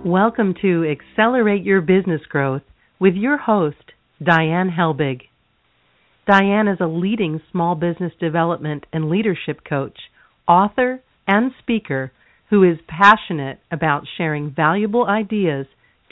Welcome to Accelerate Your Business Growth with your host, Diane Helbig. Diane is a leading small business development and leadership coach, author, and speaker who is passionate about sharing valuable ideas,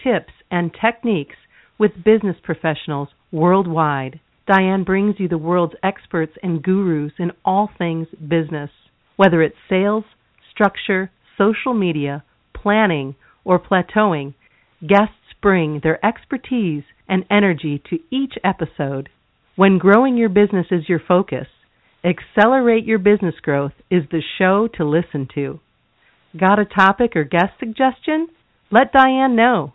tips, and techniques with business professionals worldwide. Diane brings you the world's experts and gurus in all things business, whether it's sales, structure, social media, planning, or plateauing. Guests bring their expertise and energy to each episode. When growing your business is your focus, Accelerate Your Business Growth is the show to listen to. Got a topic or guest suggestion? Let Diane know.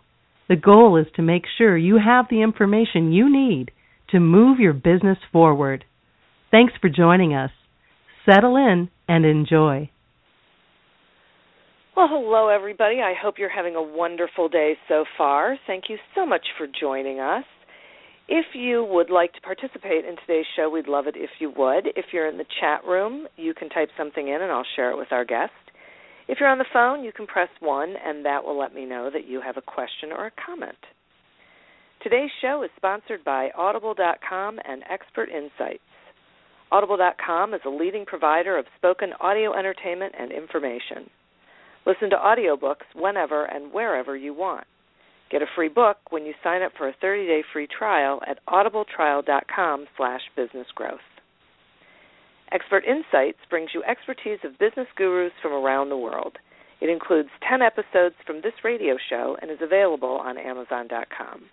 The goal is to make sure you have the information you need to move your business forward. Thanks for joining us. Settle in and enjoy. Well, hello, everybody. I hope you're having a wonderful day so far. Thank you so much for joining us. If you would like to participate in today's show, we'd love it if you would. If you're in the chat room, you can type something in and I'll share it with our guest. If you're on the phone, you can press 1 and that will let me know that you have a question or a comment. Today's show is sponsored by Audible.com and Expert Insights. Audible.com is a leading provider of spoken audio entertainment and information. Listen to audiobooks whenever and wherever you want. Get a free book when you sign up for a 30-day free trial at audibletrial.com/businessgrowth. Expert Insights brings you expertise of business gurus from around the world. It includes 10 episodes from this radio show and is available on Amazon.com.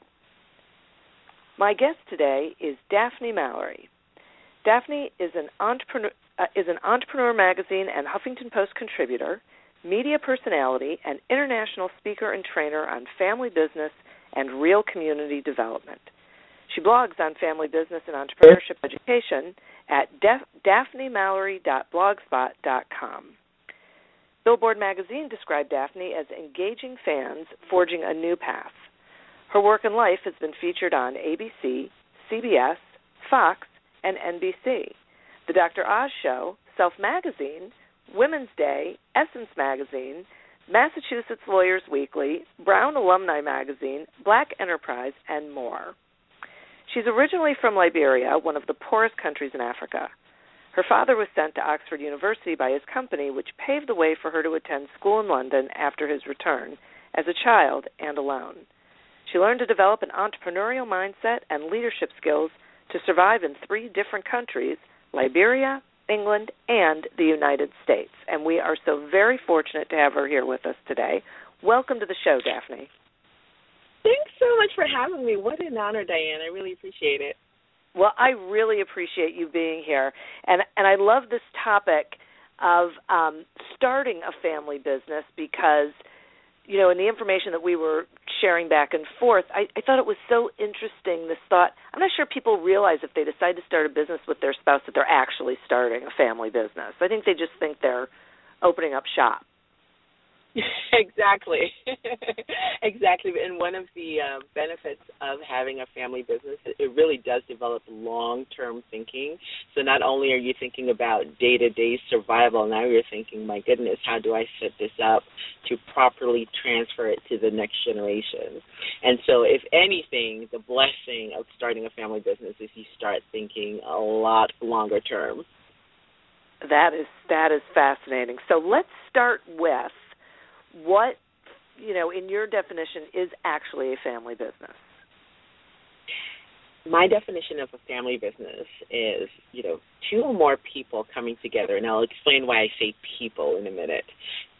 My guest today is Daphne Mallory. Daphne is an Entrepreneur Magazine and Huffington Post contributor, media personality, and international speaker and trainer on family business and real community development. She blogs on family business and entrepreneurship education at daphnemallory.blogspot.com. Billboard magazine described Daphne as engaging fans forging a new path. Her work and life has been featured on ABC, CBS, Fox, and NBC, The Dr. Oz Show, Self Magazine, Women's Day, Essence Magazine, Massachusetts Lawyers Weekly, Brown Alumni Magazine, Black Enterprise, and more. She's originally from Liberia, one of the poorest countries in Africa. Her father was sent to Oxford University by his company, which paved the way for her to attend school in London after his return, as a child and alone. She learned to develop an entrepreneurial mindset and leadership skills to survive in 3 different countries, Liberia, England, and the United States. And we are so very fortunate to have her here with us today. Welcome to the show, Daphne. Thanks so much for having me. What an honor, Diane. I really appreciate it. Well, I really appreciate you being here. And I love this topic of starting a family business because, you know, in the information that we were sharing back and forth, I thought it was so interesting, this thought. I'm not sure people realize if they decide to start a business with their spouse that they're actually starting a family business. I think they just think they're opening up shop. Exactly. Exactly. And one of the benefits of having a family business, it really does develop long-term thinking. So not only are you thinking about day-to-day survival, now you're thinking, my goodness, how do I set this up to properly transfer it to the next generation? And so if anything, the blessing of starting a family business is you start thinking a lot longer term. That is fascinating. So let's start with what, you know, in your definition, is actually a family business? My definition of a family business is, you know, 2 or more people coming together, and I'll explain why I say people in a minute,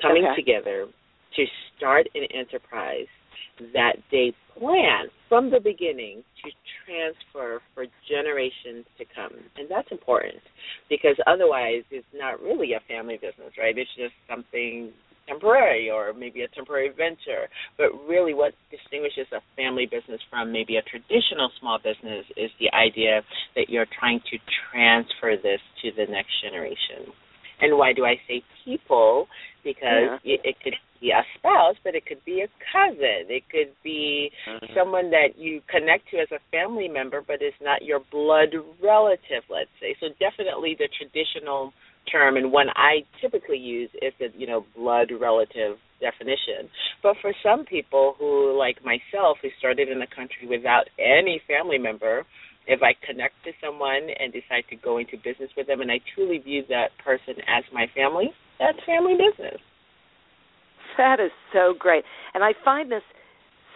coming together to start an enterprise that they plan from the beginning to transfer for generations to come. And that's important because otherwise it's not really a family business, right? It's just something temporary or maybe a temporary venture. But really what distinguishes a family business from maybe a traditional small business is the idea that you're trying to transfer this to the next generation. And why do I say people? Because it could be a spouse, but it could be a cousin. It could be someone that you connect to as a family member, but is not your blood relative, let's say. So definitely the traditional term, and one I typically use, is the blood relative definition. But for some people who, like myself, who started in the country without any family member, if I connect to someone and decide to go into business with them and I truly view that person as my family, that's family business. That is so great. And I find this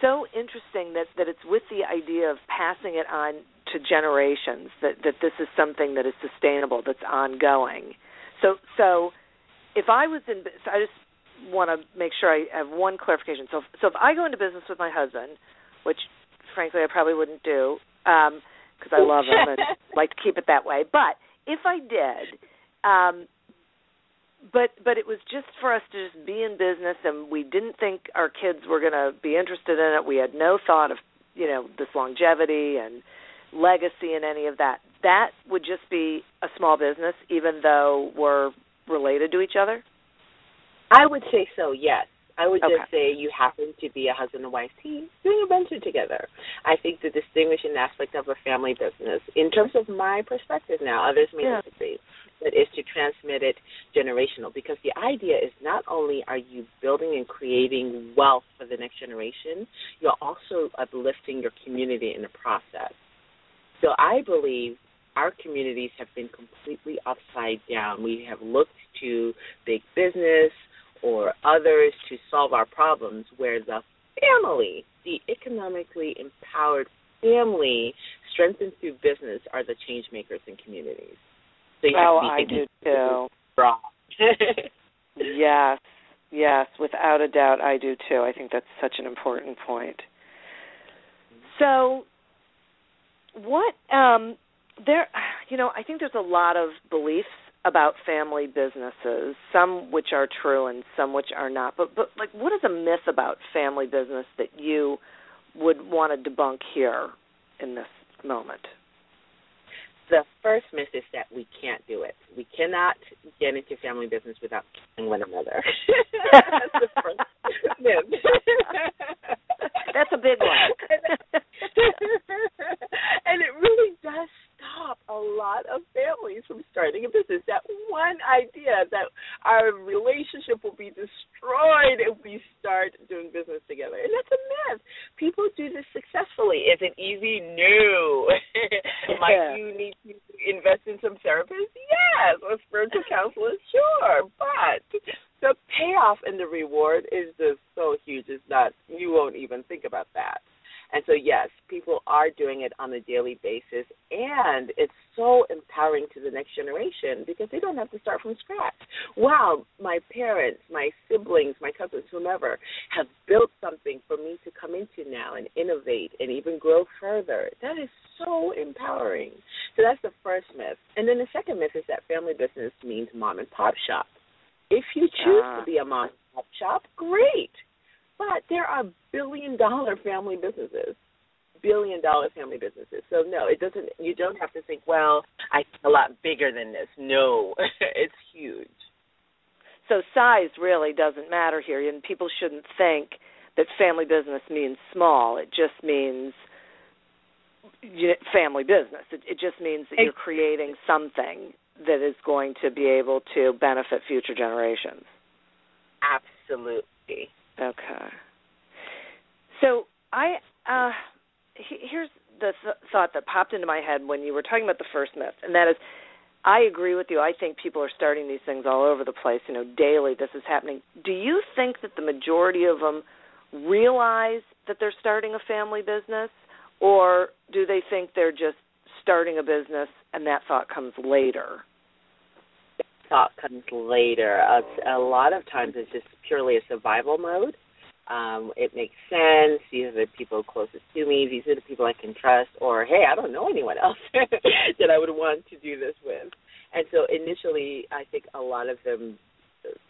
so interesting that it's with the idea of passing it on to generations, that this is something that is sustainable, that's ongoing. So if I was in, so I just want to make sure I have one clarification. So if I go into business with my husband, which frankly I probably wouldn't do because I love him and like to keep it that way, but if I did, but it was just for us to just be in business, and we didn't think our kids were going to be interested in it. We had no thought of this longevity and legacy and any of that. That would just be a small business, even though we're related to each other? I would say so, yes. I would just say you happen to be a husband and wife team doing a venture together. I think the distinguishing aspect of a family business, in terms of my perspective now, others may disagree, but is to transmit it generational, because the idea is not only are you building and creating wealth for the next generation, you're also uplifting your community in the process. So I believe our communities have been completely upside down. We have looked to big business or others to solve our problems, where the family, the economically empowered family, strengthened through business, are the change makers in communities. So you have to be I do too. Yes, without a doubt, I do too. I think that's such an important point. So, what I think there's a lot of beliefs about family businesses, some which are true and some which are not. But like, what is a myth about family business that you would want to debunk here in this moment? The first myth is that we can't do it. We cannot get into family business without killing one another. That's the first myth. That's a big one. And it really does stop a lot of families from starting a business. That one idea that our relationship will be destroyed if we start doing business together. And that's a myth. People do this successfully. Is it easy? No. Might you need to invest in some therapists? Yes. Or spiritual counselors? Sure. But the payoff and the reward is just so huge. It's not, you won't even think about that. And so, yes, people are doing it on a daily basis, and it's so empowering to the next generation because they don't have to start from scratch. Wow, my parents, my siblings, my cousins, whomever, have built something for me to come into now and innovate and even grow further. That is so empowering. So that's the first myth. And then the second myth is that family business means mom and pop shop. If you choose to be a mom and pop shop, great. But there are billion-dollar family businesses, billion-dollar family businesses. So, no, it doesn't. You don't have to think, well, I'm a lot bigger than this. No, it's huge. So size really doesn't matter here, and people shouldn't think that family business means small. It just means family business. It just means that you're creating something that is going to be able to benefit future generations. Absolutely. Okay. So here's the thought that popped into my head when you were talking about the first myth, and that is, I agree with you. I think people are starting these things all over the place. Daily this is happening. Do you think that the majority of them realize that they're starting a family business, or do they think they're just starting a business and that thought comes later? Thought comes later. A lot of times it's just purely a survival mode. It makes sense. These are the people closest to me. These are the people I can trust. Or, hey, I don't know anyone else that I would want to do this with. And so initially I think a lot of them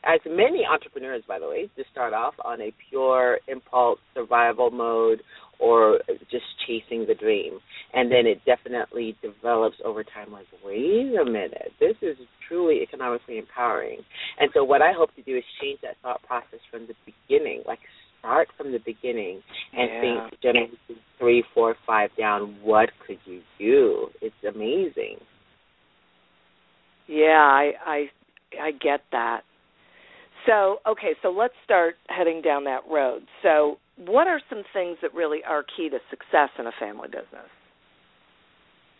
as many entrepreneurs, by the way, just start off on a pure impulse survival mode or just chasing the dream. And then it definitely develops over time like, wait a minute, this is truly economically empowering. And so what I hope to do is change that thought process from the beginning, like start from the beginning and think generation 3, 4, 5 down, what could you do? It's amazing. Yeah, I get that. So, okay, so let's start heading down that road. So what are some things that really are key to success in a family business?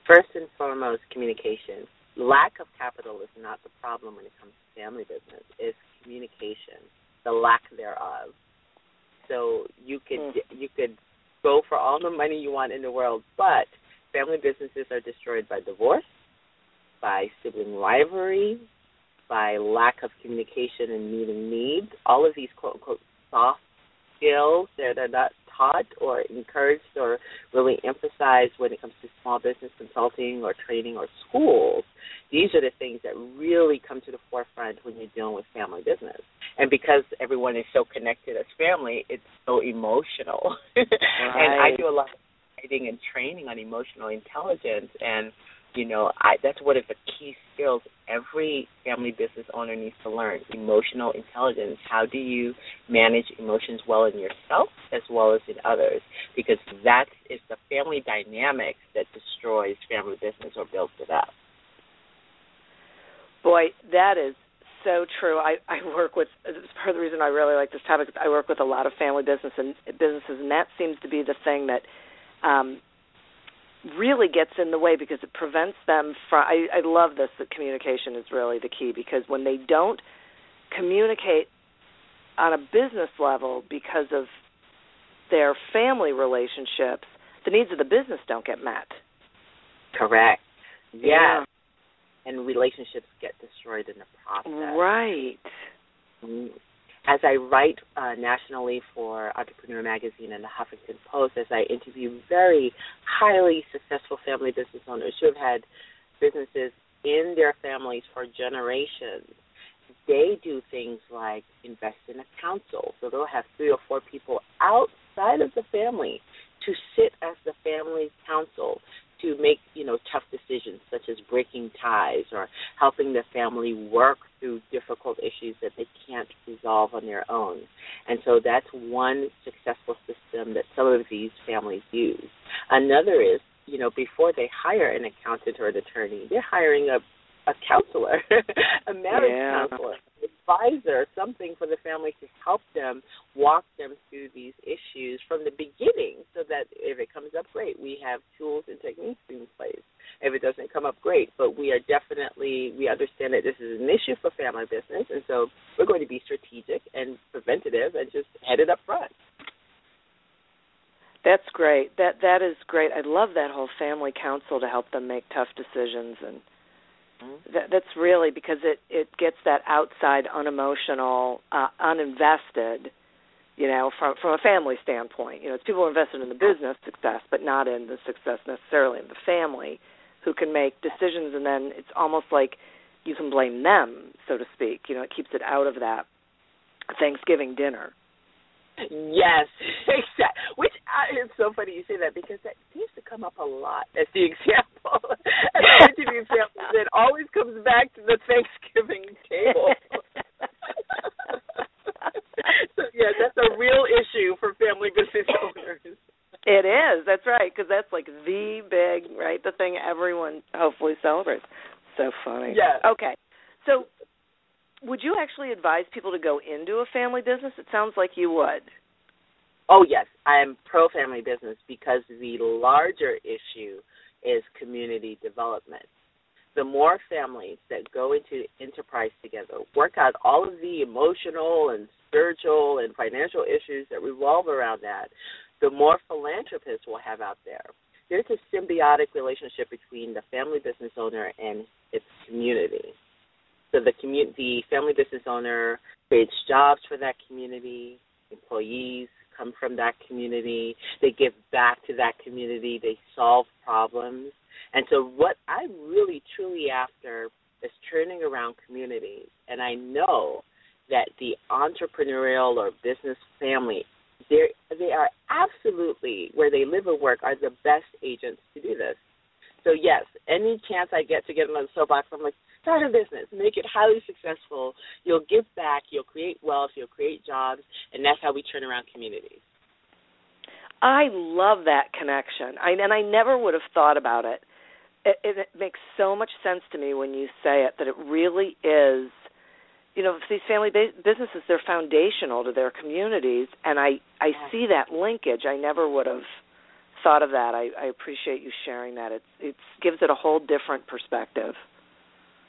First and foremost, communication. Lack of capital is not the problem when it comes to family business. It's communication, the lack thereof. So you could go for all the money you want in the world, but family businesses are destroyed by divorce, by sibling rivalry, by lack of communication and meeting needs. All of these quote-unquote soft skills that are not taught or encouraged or really emphasized when it comes to small business consulting or training or schools. These are the things that really come to the forefront when you're dealing with family business. And because everyone is so connected as family, it's so emotional. Right. And I do a lot of writing and training on emotional intelligence, and that's one of the key skills every family business owner needs to learn, emotional intelligence. How do you manage emotions well in yourself as well as in others? Because that is the family dynamic that destroys family business or builds it up. Boy, that is so true. I work with, part of the reason I really like this topic is I work with a lot of family businesses, and that seems to be the thing that really gets in the way because it prevents them from, I love this, that communication is really the key, because when they don't communicate on a business level because of their family relationships, the needs of the business don't get met. Correct. Yeah. And relationships get destroyed in the process. Right. As I write nationally for Entrepreneur Magazine and the Huffington Post, as I interview very highly successful family business owners who have had businesses in their families for generations, they do things like invest in a council. So they'll have 3 or 4 people outside of the family to sit as the family's council to make, tough decisions such as breaking ties or helping the family work through difficult issues that they can't resolve on their own. And so that's one successful system that some of these families use. Another is, before they hire an accountant or an attorney, they're hiring a counselor, a marriage counselor, advisor, something for the family to help them walk them through these issues from the beginning so that if it comes up, great, we have tools and techniques in place. If it doesn't come up, great, but we understand that this is an issue for family business, and so we're going to be strategic and preventative and just head it up front. That's great. That is great. I love that whole family council to help them make tough decisions, and that's really because it gets that outside, unemotional, uninvested, from a family standpoint. It's people invested in the business success, but not in the success necessarily of the family, who can make decisions, and then it's almost like you can blame them, so to speak. It keeps it out of that Thanksgiving dinner. Yes, exactly. Which it's so funny you say that because that seems to come up a lot as the example. As the interview example, it always comes back to the Thanksgiving table. So, yeah, that's a real issue for family business owners. It is. That's right, because that's like the big, right, the thing everyone hopefully celebrates. So funny. Yeah. Okay. So would you actually advise people to go into a family business? It sounds like you would. Oh, yes. I am pro-family business because the larger issue is community development. The more families that go into enterprise together, work out all of the emotional and spiritual and financial issues that revolve around that, the more philanthropists we'll have out there. There's a symbiotic relationship between the family business owner and its community. So the family business owner creates jobs for that community, employees come from that community, they give back to that community, they solve problems. And so what I'm really truly after is turning around communities. And I know that the entrepreneurial or business family, they are absolutely, where they live and work, are the best agents to do this. So, yes, any chance I get to get on the soapbox, I'm like, start a business, make it highly successful. You'll give back, you'll create wealth, you'll create jobs, and that's how we turn around communities. I love that connection. And I never would have thought about it. It makes so much sense to me when you say it, that it really is, these family businesses, they're foundational to their communities, and I see that linkage. I never would have thought of that. I appreciate you sharing that. It gives it a whole different perspective.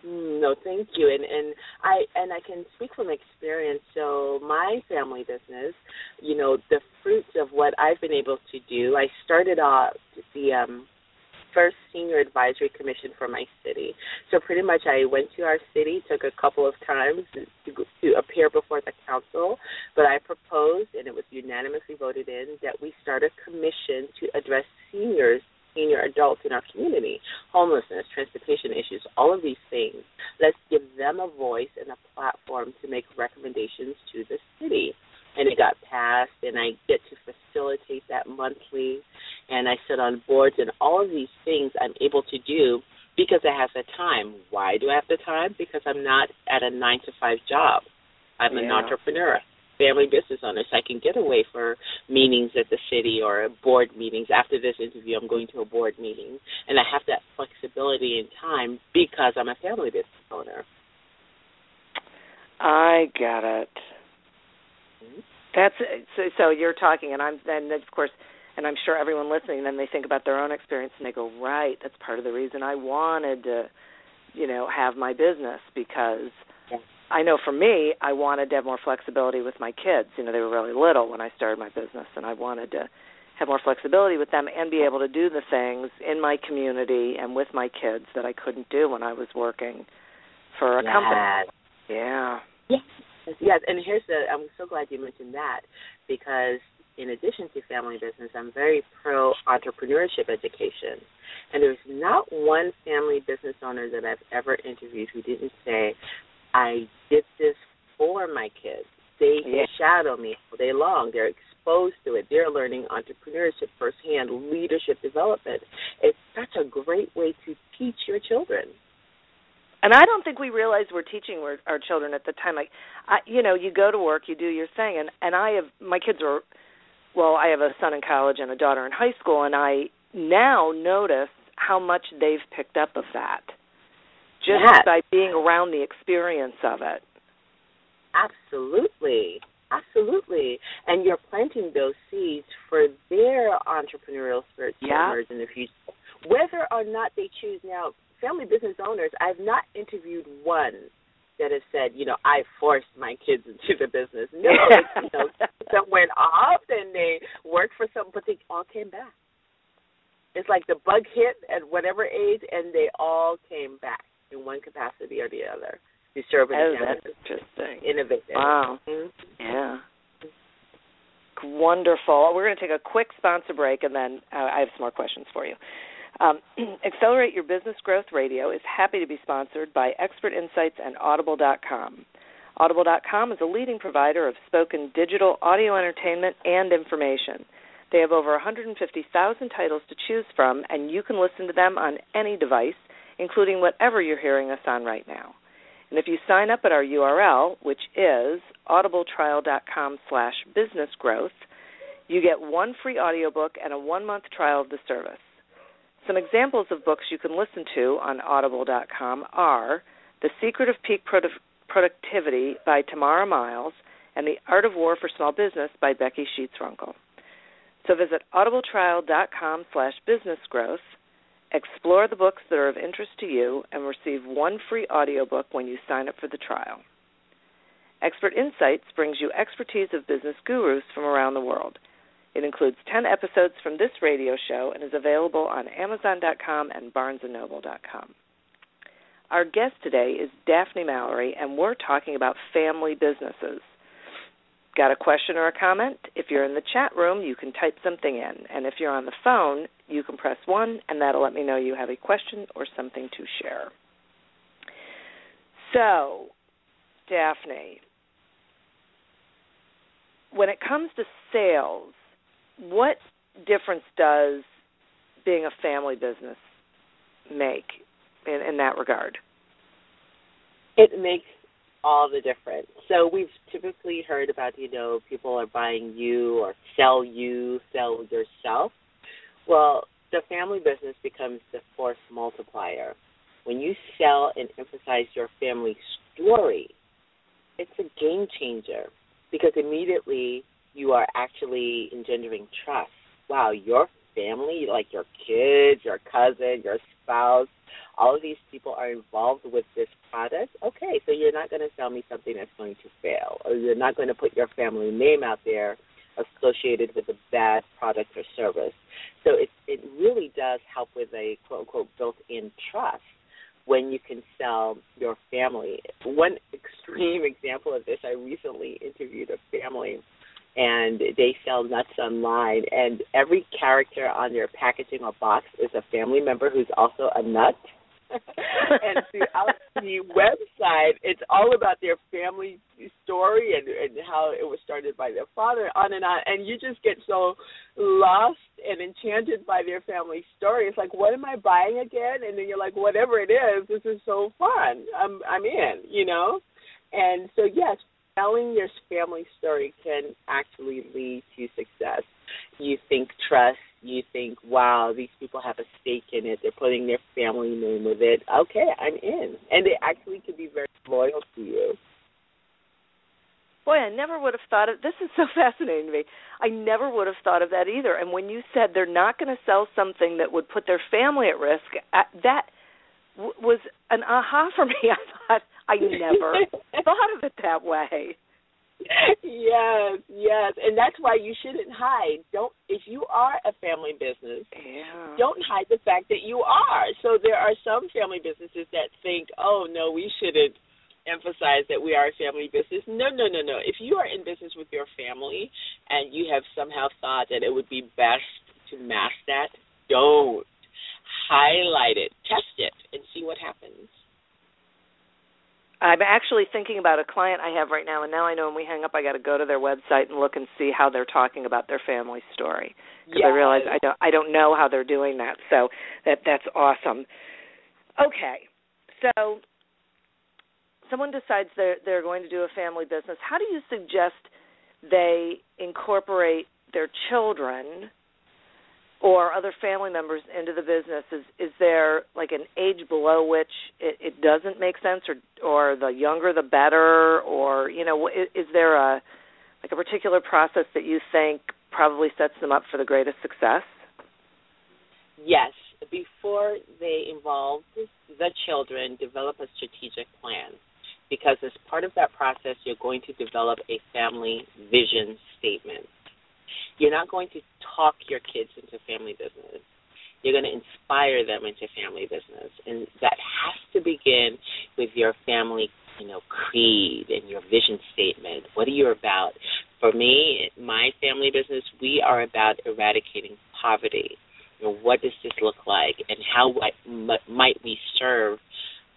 No, thank you. And I can speak from experience. So my family business, the fruits of what I've been able to do, I started off the first senior advisory commission for my city. So pretty much I went to our city, took a couple of times to appear before the council, but I proposed, and it was unanimously voted in, that we start a commission to address senior adults in our community, homelessness, transportation issues, all of these things. Let's give them a voice and a platform to make recommendations to the city. And it got passed, and I get to facilitate that monthly, and I sit on boards, and all of these things I'm able to do because I have the time. Why do I have the time? Because I'm not at a 9-to-5 job. I'm an entrepreneur, family business owner, so I can get away for meetings at the city or board meetings. After this interview, I'm going to a board meeting, and I have that flexibility in time because I'm a family business owner. I get it. That's so you're talking, and of course, and I'm sure everyone listening, then they think about their own experience and they go, right, that's part of the reason I wanted to, have my business, because I know for me, I wanted to have more flexibility with my kids. They were really little when I started my business, and I wanted to have more flexibility with them and be able to do the things in my community and with my kids that I couldn't do when I was working for a company. Yeah. Yes, and I'm so glad you mentioned that, because in addition to family business, I'm very pro-entrepreneurship education. And there's not one family business owner that I've ever interviewed who didn't say, I did this for my kids. They shadow me all day long. They're exposed to it. They're learning entrepreneurship firsthand, leadership development. It's such a great way to teach your children. And I don't think we realize we're teaching our children at the time. You go to work, you do your thing, and I have my kids are, I have a son in college and a daughter in high school, and I now notice how much they've picked up of that just by being around the experience of it. Absolutely. And you're planting those seeds for their entrepreneurial spirit to emerge in the future. Whether or not they choose now, family business owners, I've not interviewed one that has said, I forced my kids into the business. No, some went off and they worked for something, but they all came back. It's like the bug hit at whatever age, and they all came back in one capacity or the other to serve an that's interesting. Innovative. Wow. Mm-hmm. Yeah. Wonderful. We're going to take a quick sponsor break, and then I have some more questions for you. Accelerate Your Business Growth Radio is happy to be sponsored by Expert Insights and Audible.com. Audible.com is a leading provider of spoken digital audio entertainment and information. They have over 150,000 titles to choose from, and you can listen to them on any device, including whatever you're hearing us on right now. And if you sign up at our URL, which is audibletrial.com/businessgrowth, you get one free audiobook and a 1-month trial of the service. Some examples of books you can listen to on audible.com are The Secret of Peak Productivity by Tamara Miles and The Art of War for Small Business by Becky Sheets-Runkle. So visit audibletrial.com/businessgrowth, explore the books that are of interest to you, and receive one free audiobook when you sign up for the trial. Expert Insights brings you expertise of business gurus from around the world. It includes 10 episodes from this radio show and is available on Amazon.com and BarnesandNoble.com. Our guest today is Daphne Mallory, and we're talking about family businesses. Got a question or a comment? If you're in the chat room, you can type something in. And if you're on the phone, you can press 1, and that'll let me know you have a question or something to share. So, Daphne, when it comes to sales, what difference does being a family business make in that regard? It makes all the difference. So we've typically heard about, people are buying you or sell yourself. Well, the family business becomes the force multiplier. When you sell and emphasize your family story, it's a game changer because immediately you are actually engendering trust. Wow, your family, like your kids, your cousin, your spouse, all of these people are involved with this product. Okay, so you're not going to sell me something that's going to fail, or you're not going to put your family name out there associated with a bad product or service. So it really does help with a quote-unquote built-in trust when you can sell your family. One extreme example of this, I recently interviewed a family, and they sell nuts online, and every character on their packaging or box is a family member who's also a nut. And throughout the website, it's all about their family story and how it was started by their father, on, and you just get so lost and enchanted by their family story. It's like, what am I buying again? And then you're like, whatever it is, this is so fun. I'm in, And so, yes, telling your family story can actually lead to success. You think trust. You think, wow, these people have a stake in it. They're putting their family name with it. Okay, I'm in. And they actually can be very loyal to you. Boy, I never would have thought of this. Is so fascinating to me. I never would have thought of that either. And when you said they're not going to sell something that would put their family at risk, that was an aha for me. I thought, I never thought of it that way. Yes, and that's why you shouldn't hide. If you are a family business, don't hide the fact that you are. So there are some family businesses that think, oh, no, we shouldn't emphasize that we are a family business. No. If you are in business with your family and you have somehow thought that it would be best to mask that, don't. Highlight it, test it, and see what happens. I'm actually thinking about a client I have right now, and now I know when we hang up I got to go to their website and look and see how they're talking about their family story, because I realize I don't know how they're doing that, so that's awesome. Okay, so someone decides they're going to do a family business. How do you suggest they incorporate their children or other family members into the business? Is there like an age below which it doesn't make sense, or the younger the better, or is there a particular process that you think probably sets them up for the greatest success? Yes. Before they involve the children, develop a strategic plan, because as part of that process, you're going to develop a family vision statement. You're not going to talk your kids into family business. You're going to inspire them into family business. And that has to begin with your family, creed and your vision statement. What are you about? For me, my family business, we are about eradicating poverty. What does this look like? And how might we serve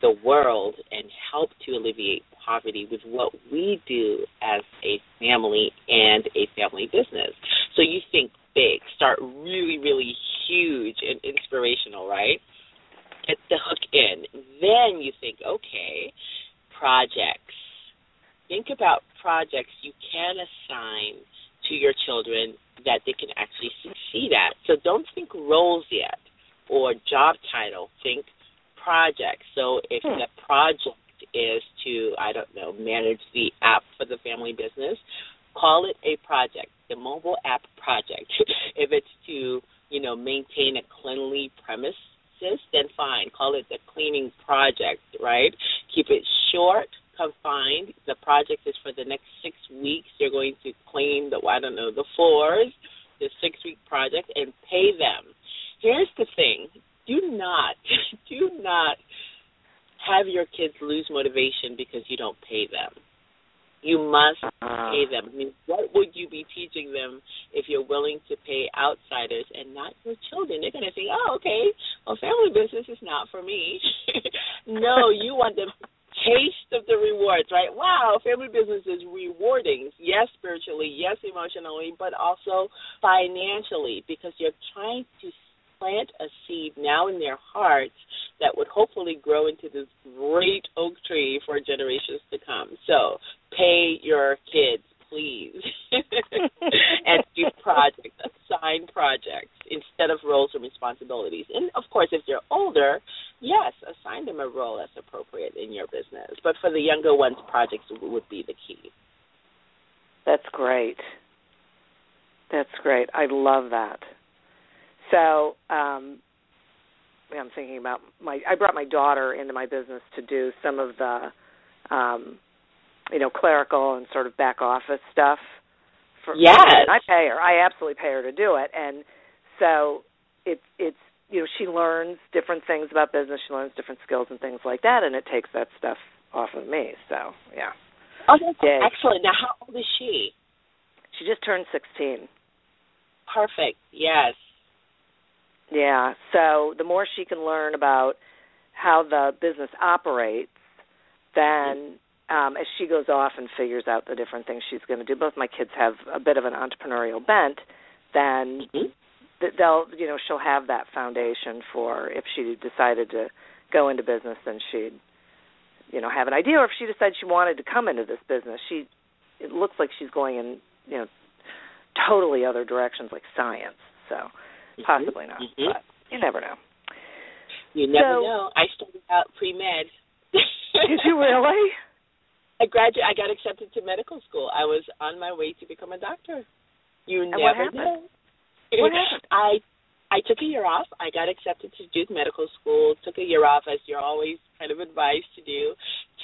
the world and help to alleviate poverty with what we do as a family and a family business? So you think big, start really, really huge and inspirational, right? Get the hook in. Then you think, okay, projects. Think about projects you can assign to your children that they can actually succeed at. So don't think roles yet or job title. Think projects. So if the project is to, manage the app for the family business, call it a project, the mobile app project. If it's to, maintain a cleanly premises, then fine. Call it the cleaning project, right? Keep it short, confined. The project is for the next 6 weeks. You're going to clean the floors, the 6-week project, and pay them. Here's the thing. Do not have your kids lose motivation because you don't pay them. You must pay them. I mean, what would you be teaching them if you're willing to pay outsiders and not your children? They're going to think, oh, okay, well, family business is not for me. No, you want them to taste of the rewards, right? Wow, family business is rewarding. Yes, spiritually, yes, emotionally, but also financially, because you're trying to plant a seed now in their hearts that would hopefully grow into this great oak tree for generations to come. So pay your kids, please, and do projects, assign projects instead of roles and responsibilities. And, of course, if they're older, yes, assign them a role that's appropriate in your business. But for the younger ones, projects would be the key. That's great. That's great. I love that. So I'm thinking about I brought my daughter into my business to do some of the, clerical and sort of back office stuff. Yes. And I pay her. I absolutely pay her to do it. And so it's she learns different things about business. She learns different skills and things like that, and it takes that stuff off of me. So, yeah. Oh, that's excellent. Now, how old is she? She just turned 16. Perfect. Yes. Yeah, so the more she can learn about how the business operates, then as she goes off and figures out the different things she's going to do, both my kids have a bit of an entrepreneurial bent, then she'll have that foundation for if she decided to go into business, then she'd, have an idea. Or if she decided she wanted to come into this business, it looks like she's going in, totally other directions like science, so... Possibly not, but you never know. You never know. I started out pre-med. Did you really? I got accepted to medical school. I was on my way to become a doctor. You and never know. What happened? I took a year off. I got accepted to Duke Medical School, took a year off, as you're always kind of advised to do,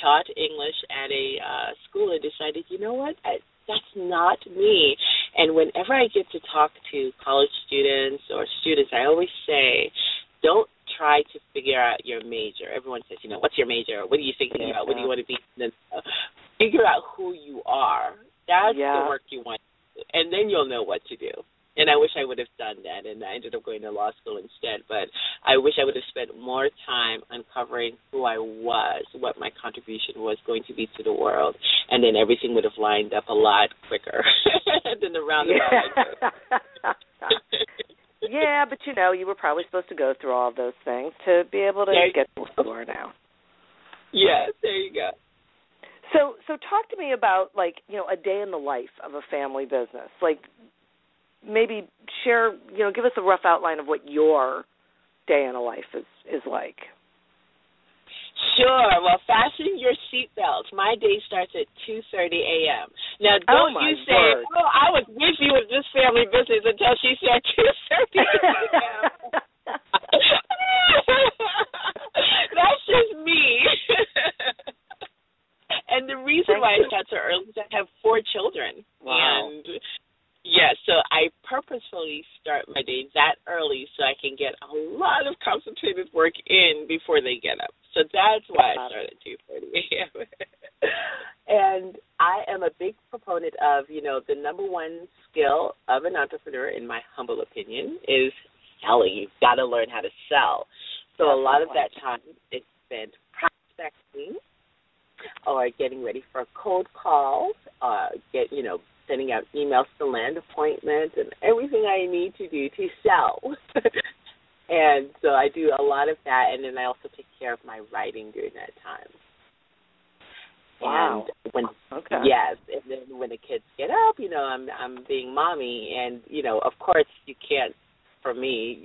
taught English at a school and decided, you know what, that's not me. And whenever I get to talk to college students or students, I always say, don't try to figure out your major. Everyone says, what's your major? What are you thinking about? What do you want to be? Figure out who you are. That's the work you want to do. And then you'll know what to do. And I wish I would have done that, and I ended up going to law school instead. But I wish I would have spent more time uncovering who I was, what my contribution was going to be to the world, and then everything would have lined up a lot quicker than the roundabout. Yeah, but you were probably supposed to go through all of those things to be able to get to where you are now. Yes, there you go. So talk to me about, a day in the life of a family business. Maybe share, give us a rough outline of what your day in a life is like. Sure. Well, fasten your seatbelts. My day starts at 2:30 a.m. Now, don't you say, I was with you with this family business until she said 2:30 a.m. That's just me. And the reason why I start so early is I have 4 children. Wow. And yes, so I purposefully start my day that early so I can get a lot of concentrated work in before they get up. So that's why I start at 2:30 a.m. And I am a big proponent of, the number one skill of an entrepreneur, in my humble opinion, is selling. You've got to learn how to sell. So a lot of that time is spent prospecting or getting ready for cold calls, sending out emails to land appointments and everything I need to do to sell. And so I do a lot of that, and then I also take care of my writing during that time. Wow. And yes, and then when the kids get up, I'm being mommy, and of course you can't. For me,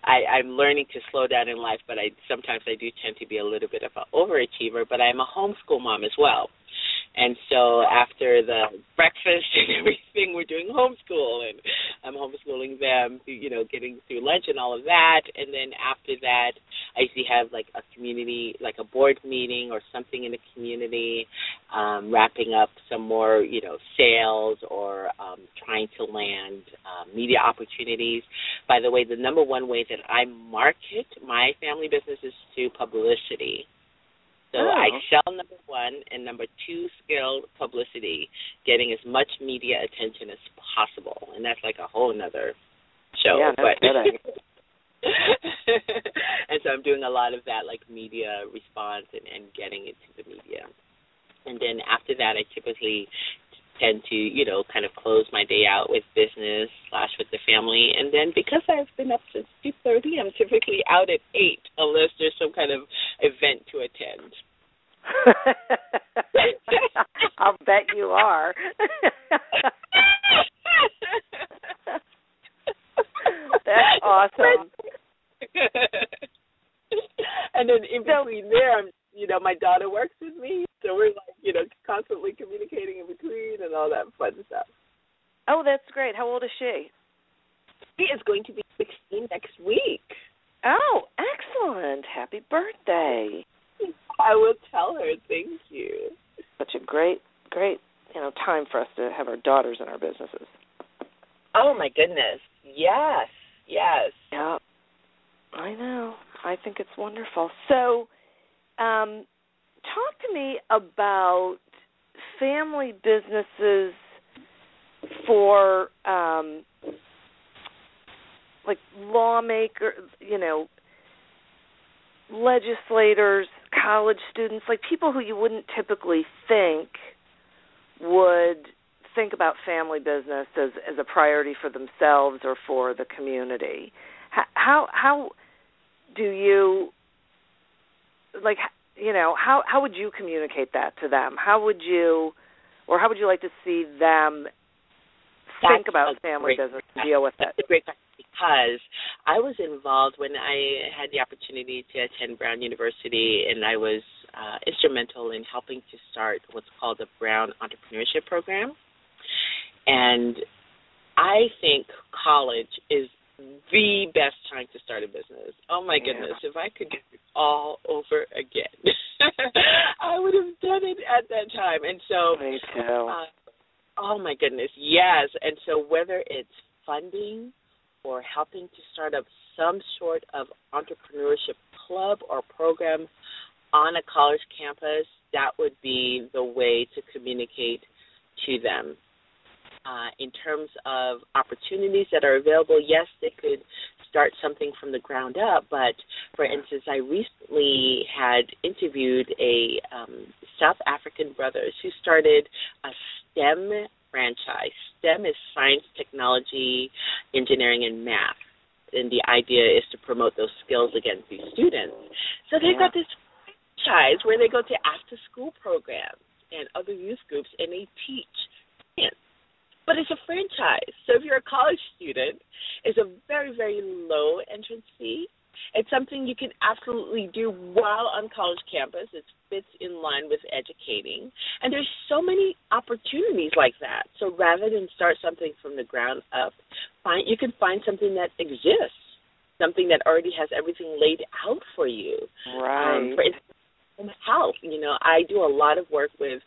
I'm learning to slow down in life, but sometimes I do tend to be a little bit of an overachiever. But I'm a homeschool mom as well. And so after the breakfast and everything, we're doing homeschool, and I'm homeschooling them, getting through lunch and all of that. And then after that, I usually have a community, a board meeting or something in the community, wrapping up some more, sales or trying to land media opportunities. By the way, the number one way that I market my family business is through publicity. So I sell, number one, and number two, skill publicity, getting as much media attention as possible. And that's a whole nother show. Yeah, no kidding. And so I'm doing a lot of that, like media response and getting it to the media. And then after that, I typically tend to, kind of close my day out with business / with the family. And then because I've been up since 2:30, I'm typically out at 8 unless there's some kind of event to attend. I'll bet you are. That's awesome. And then in between there, my daughter works with me, so we're like, constantly communicating in between and all that fun stuff. Oh, that's great. How old is she? She is going to be 16 next week. Oh, excellent. Happy birthday. I will tell her. Thank you. Such a great, time for us to have our daughters in our businesses. Oh, my goodness. Yes. Yeah, I know. I think it's wonderful. So, talk to me about family businesses for, like lawmakers, legislators, college students, like people who you wouldn't typically think would think about family business as a priority for themselves or for the community. How do you, like, how would you communicate that to them? How would you like to see them think about family business and deal with it? That's a great question, because I was involved when I had the opportunity to attend Brown University, and I was instrumental in helping to start what's called the Brown Entrepreneurship Program. And I think college is the best time to start a business. Oh, my goodness. If I could do it all over again, I would have done it at that time. And so, me too. Oh, my goodness, yes. And so whether it's funding or helping to start up some sort of entrepreneurship club or program on a college campus, that would be the way to communicate to them. In terms of opportunities that are available, yes, they could start something from the ground up. But, for instance, I recently had interviewed a South African brothers who started a STEM franchise. STEM is science, technology, engineering, and math. And the idea is to promote those skills again through students. So they've got this franchise where they go to after-school programs and other youth groups, and they teach science. But it's a franchise. So if you're a college student, it's a very, very low entrance fee. It's something you can absolutely do while on college campus. It fits in line with educating. And there's so many opportunities like that. So rather than start something from the ground up, you can find something that exists, something that already has everything laid out for you. Right. For instance, health. I do a lot of work with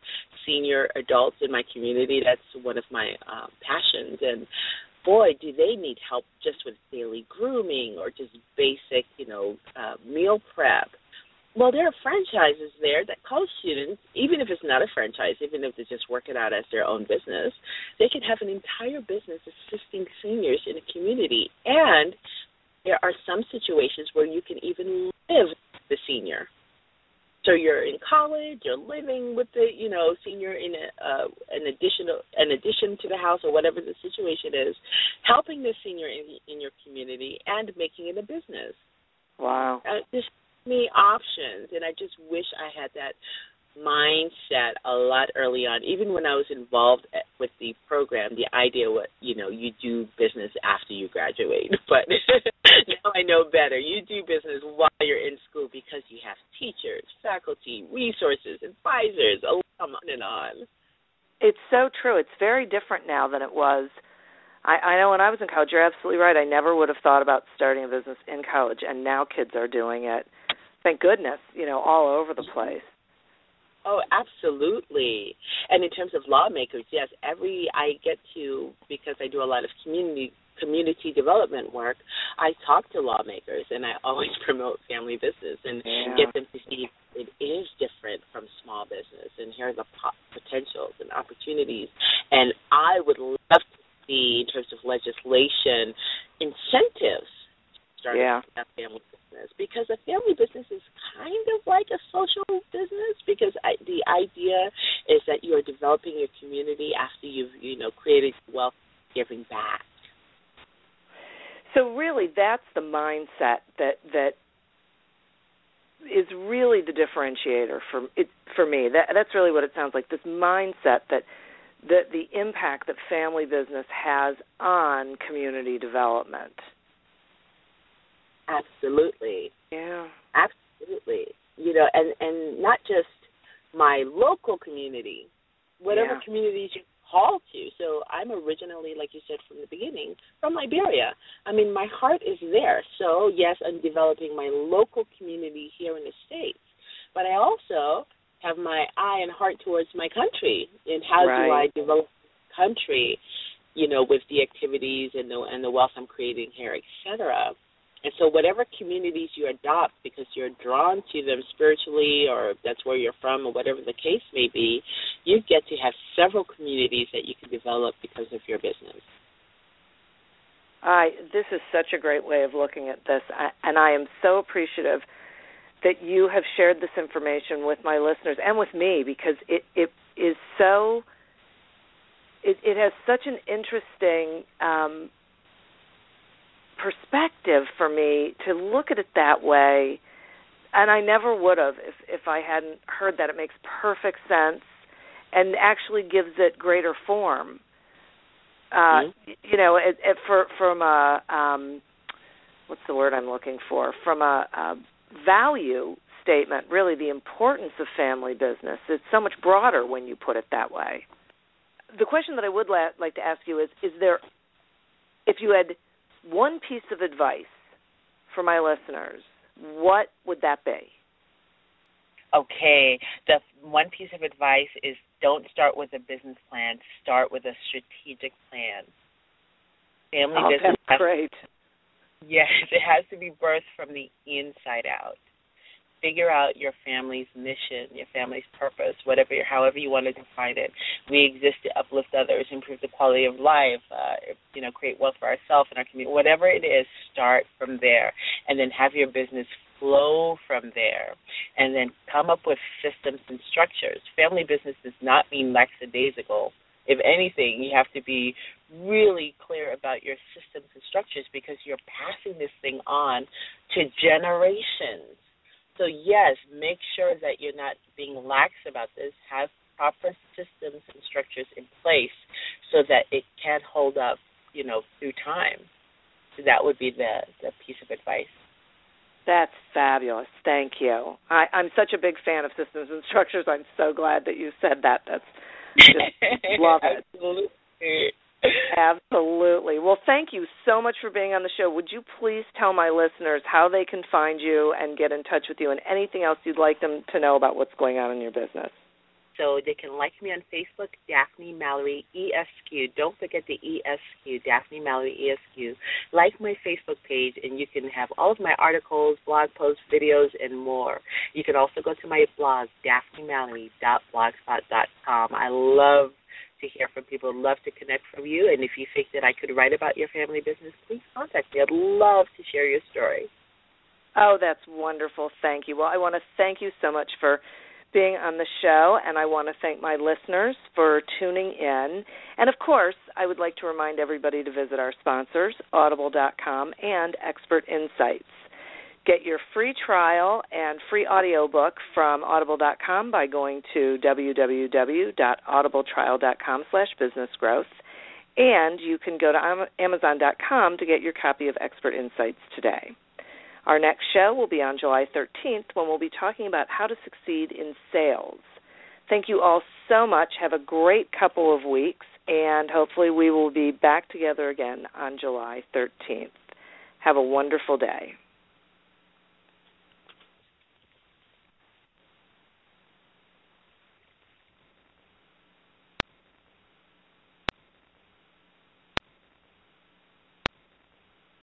senior adults in my community. That's one of my passions. And boy, do they need help just with daily grooming or just basic, meal prep. Well, there are franchises there that college students, even if it's not a franchise, even if they just work it out as their own business, they can have an entire business assisting seniors in a community. And there are some situations where you can even live the senior. So you're in college, you're living with the, senior in an addition to the house or whatever the situation is, helping the senior in your community and making it a business. Wow. There's so many options, and I just wish I had that mindset a lot early on. Even when I was involved with the program, the idea was, you do business after you graduate. But now I know better. You do business while you're in school because you have teachers, faculty, resources, advisors, on and on. It's so true. It's very different now than it was. I know when I was in college, you're absolutely right. I never would have thought about starting a business in college, and now kids are doing it. Thank goodness, all over the place. Oh, absolutely. And in terms of lawmakers, yes, I get to, because I do a lot of community development work, I talk to lawmakers, and I always promote family business and get them to see it is different from small business, and here are the potentials and opportunities. And I would love to see, in terms of legislation, incentives starting a family business, because a family business is kind of like a social business, because the idea is that you are developing your community after you've, created wealth, giving back. So really that's the mindset that is really the differentiator for me. That's really what it sounds like, this mindset that the impact that family business has on community development. Absolutely. Yeah. Absolutely. And not just my local community, whatever communities you call to. So I'm originally, like you said from the beginning, from Liberia. I mean, my heart is there. So, yes, I'm developing my local community here in the States. But I also have my eye and heart towards my country. And how do I develop the country, with the activities and the wealth I'm creating here, et cetera. And so whatever communities you adopt because you're drawn to them spiritually, or that's where you're from, or whatever the case may be, you get to have several communities that you can develop because of your business. This is such a great way of looking at this, and I am so appreciative that you have shared this information with my listeners and with me, because it is so, it has such an interesting perspective for me to look at it that way, and I never would have if I hadn't heard that. It makes perfect sense and actually gives it greater form. From a what's the word I'm looking for? From a value statement, really the importance of family business. It's so much broader when you put it that way. The question that I would like to ask you is there, if you had one piece of advice for my listeners, what would that be? Okay, the one piece of advice is don't start with a business plan. Start with a strategic plan. Family business. That's great. Yes, it has to be birthed from the inside out. Figure out your family's mission, your family's purpose, however you want to define it. We exist to uplift others, improve the quality of life, create wealth for ourselves and our community. Whatever it is, start from there, and then have your business flow from there, and then come up with systems and structures. Family business does not mean lackadaisical. If anything, you have to be really clear about your systems and structures, because you're passing this thing on to generations. So, yes, make sure that you're not being lax about this. Have proper systems and structures in place so that it can hold up, through time. So that would be the piece of advice. That's fabulous. Thank you. I'm such a big fan of systems and structures. I'm so glad that you said that. That's just love it. Absolutely. Absolutely. Well, thank you so much for being on the show. Would you please tell my listeners how they can find you and get in touch with you, and anything else you'd like them to know about what's going on in your business? So they can like me on Facebook, Daphne Mallory ESQ. Don't forget the ESQ, Daphne Mallory ESQ. Like my Facebook page, and you can have all of my articles, blog posts, videos, and more. You can also go to my blog, daphnemallory.blogspot.com. I love to hear from people, love to connect from you, and if you think that I could write about your family business, please contact me. I'd love to share your story. Oh, that's wonderful. Thank you. Well, I want to thank you so much for being on the show, and I want to thank my listeners for tuning in. And, of course, I would like to remind everybody to visit our sponsors, Audible.com and Expert Insights. Get your free trial and free audiobook from Audible.com by going to www.audibletrial.com/businessgrowth. And you can go to Amazon.com to get your copy of Expert Insights today. Our next show will be on July 13th, when we'll be talking about how to succeed in sales. Thank you all so much. Have a great couple of weeks, and hopefully we will be back together again on July 13th. Have a wonderful day.